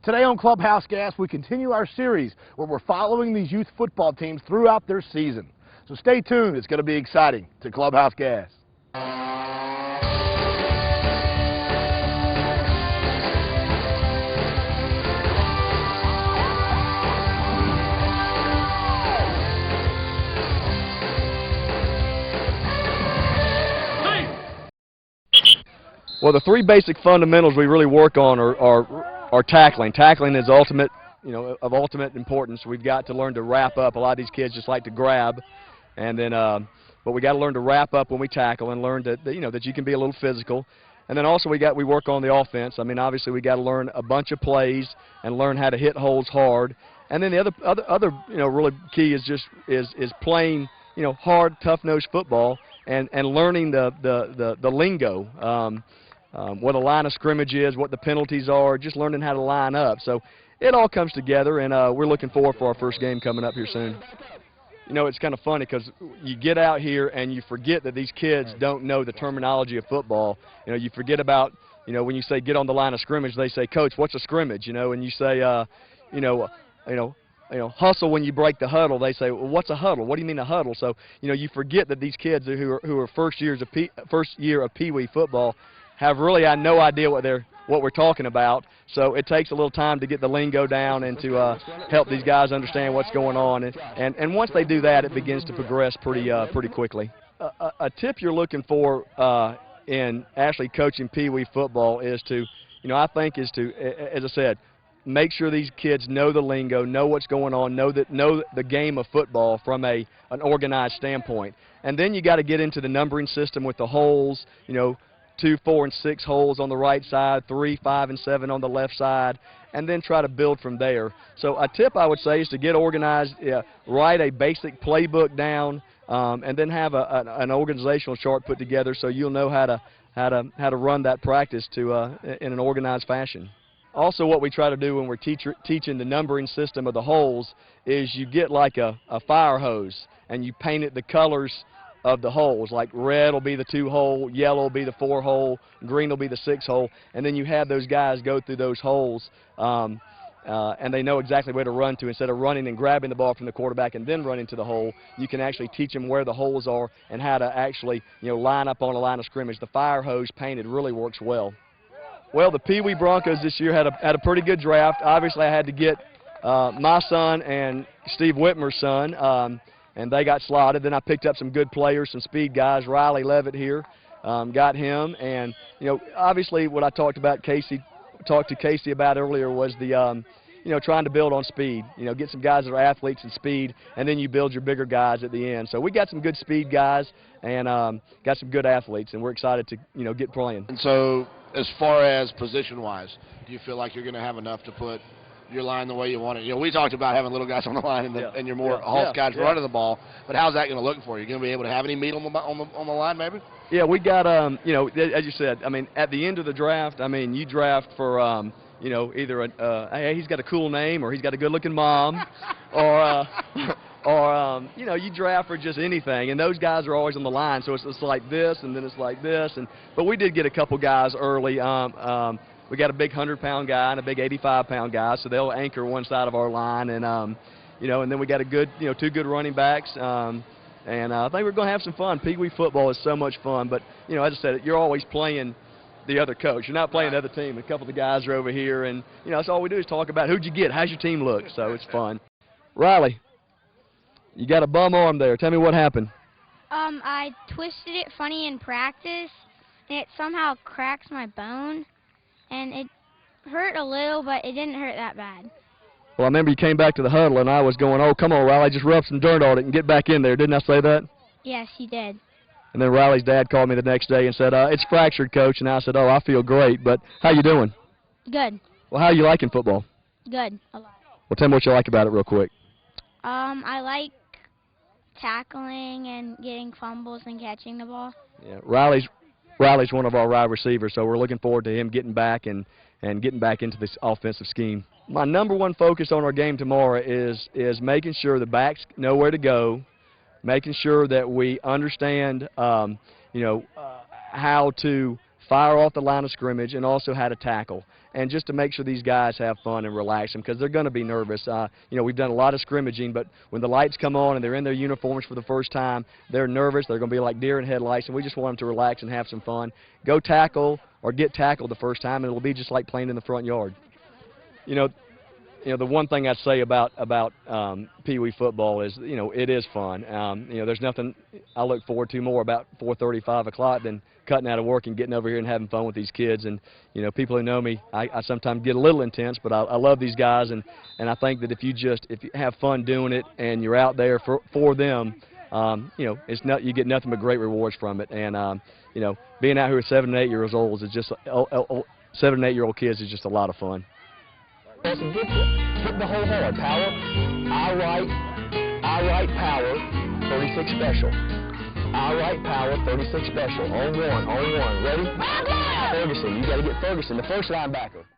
Today on Clubhouse Gas, we continue our series where we're following these youth football teams throughout their season. So stay tuned. It's going to be exciting to Clubhouse Gas. Well, the three basic fundamentals we really work on are tackling. Tackling is ultimate, of ultimate importance. We've got to learn to wrap up. A lot of these kids just like to grab, and then, but we got to learn to wrap up when we tackle and learn that that you can be a little physical. And then also we work on the offense. I mean, obviously we got to learn a bunch of plays and learn how to hit holes hard. And then the other really key is just playing hard, tough-nosed football and learning the lingo. What a line of scrimmage is, what the penalties are, just learning how to line up. So it all comes together, and we're looking forward for our first game coming up here soon. It's kind of funny because you get out here and you forget that these kids don't know the terminology of football. You forget about, when you say get on the line of scrimmage, they say, Coach, what's a scrimmage? And you say, hustle when you break the huddle. They say, well, what's a huddle? What do you mean a huddle? So, you forget that these kids who are first year of Pee Wee football have really had no idea what we're talking about. So it takes a little time to get the lingo down and to help these guys understand what's going on. And once they do that, it begins to progress pretty quickly. A tip you're looking for in actually coaching Pee Wee football is to, I think, is to, as I said, make sure these kids know the lingo, know what's going on, know the game of football from an organized standpoint. And then you got to get into the numbering system with the holes, 2, 4, and 6 holes on the right side, 3, 5, and 7 on the left side, and then try to build from there. So a tip I would say is to get organized, write a basic playbook down, and then have an organizational chart put together so you'll know how to run that practice in an organized fashion. Also, what we try to do when we're teaching the numbering system of the holes is you get like a fire hose and you paint it the colors of the holes. Like red will be the 2-hole, yellow will be the 4-hole, green will be the 6-hole, and then you have those guys go through those holes and they know exactly where to run to. Instead of running and grabbing the ball from the quarterback and then running to the hole, you can actually teach them where the holes are and how to actually line up on a line of scrimmage. The fire hose painted really works well. Well, the Pee Wee Broncos this year had a pretty good draft. Obviously, I had to get my son and Steve Whitmer's son, and they got slotted. Then I picked up some good players, some speed guys. Riley Levitt here, got him. And, obviously what I talked to Casey about earlier was the, trying to build on speed. Get some guys that are athletes and speed, and then you build your bigger guys at the end. So we got some good speed guys and got some good athletes, and we're excited to, get playing. And so as far as position-wise, do you feel like you're going to have enough to put your line the way you want it? We talked about having little guys on the line and your more Hulk guys running the ball, but how's that going to look for you? Going to be able to have any meat on the line, maybe? Yeah, we got, as you said, at the end of the draft, you draft for, either hey, he's got a cool name or he's got a good-looking mom, or you draft for just anything, and those guys are always on the line, so it's like this, and then it's like this, but we did get a couple guys early. We got a big 100-pound guy and a big 85-pound guy, so they'll anchor one side of our line, and and then we got a good, 2 good running backs, and I think we're going to have some fun. Pee Wee football is so much fun, but as I said, you're always playing the other coach. You're not playing the other team. A couple of the guys are over here, and that's all we do is talk about who'd you get, how's your team look, so it's fun. Riley, you got a bum arm there. Tell me what happened. I twisted it funny in practice, and it somehow cracks my bone. And it hurt a little, but it didn't hurt that bad. Well, I remember you came back to the huddle, and I was going, oh, come on, Riley, just rub some dirt on it and get back in there. Didn't I say that? Yes, you did. And then Riley's dad called me the next day and said, it's fractured, Coach. And I said, oh, I feel great. But how you doing? Good. Well, how are you liking football? Good, a lot. Well, tell me what you like about it real quick. I like tackling and getting fumbles and catching the ball. Yeah, Riley's one of our wide receivers, so we're looking forward to him getting back and getting back into this offensive scheme. My number one focus on our game tomorrow is making sure the backs know where to go, making sure that we understand, how to fire off the line of scrimmage, and also how to tackle. And just to make sure these guys have fun and relax them, because they're going to be nervous. You know, we've done a lot of scrimmaging, but when the lights come on and they're in their uniforms for the first time, they're nervous. They're going to be like deer in headlights, and we just want them to relax and have some fun. Go tackle or get tackled the first time, and it'll be just like playing in the front yard. You know, the one thing I'd say about Pee Wee football is, you know, it is fun. You know, there's nothing I look forward to more about 4:30, 5 o'clock than cutting out of work and getting over here and having fun with these kids. And, you know, people who know me, I sometimes get a little intense, but I love these guys, and I think that if you have fun doing it and you're out there for them, you know, you get nothing but great rewards from it. And, you know, being out here with 7 and 8 years old is just 7 and 8 year old kids is just a lot of fun. Hit the whole hard. Power. I write power 36 special. I write power 36 special. On one. Ready? Ferguson. You got to get Ferguson, the first linebacker.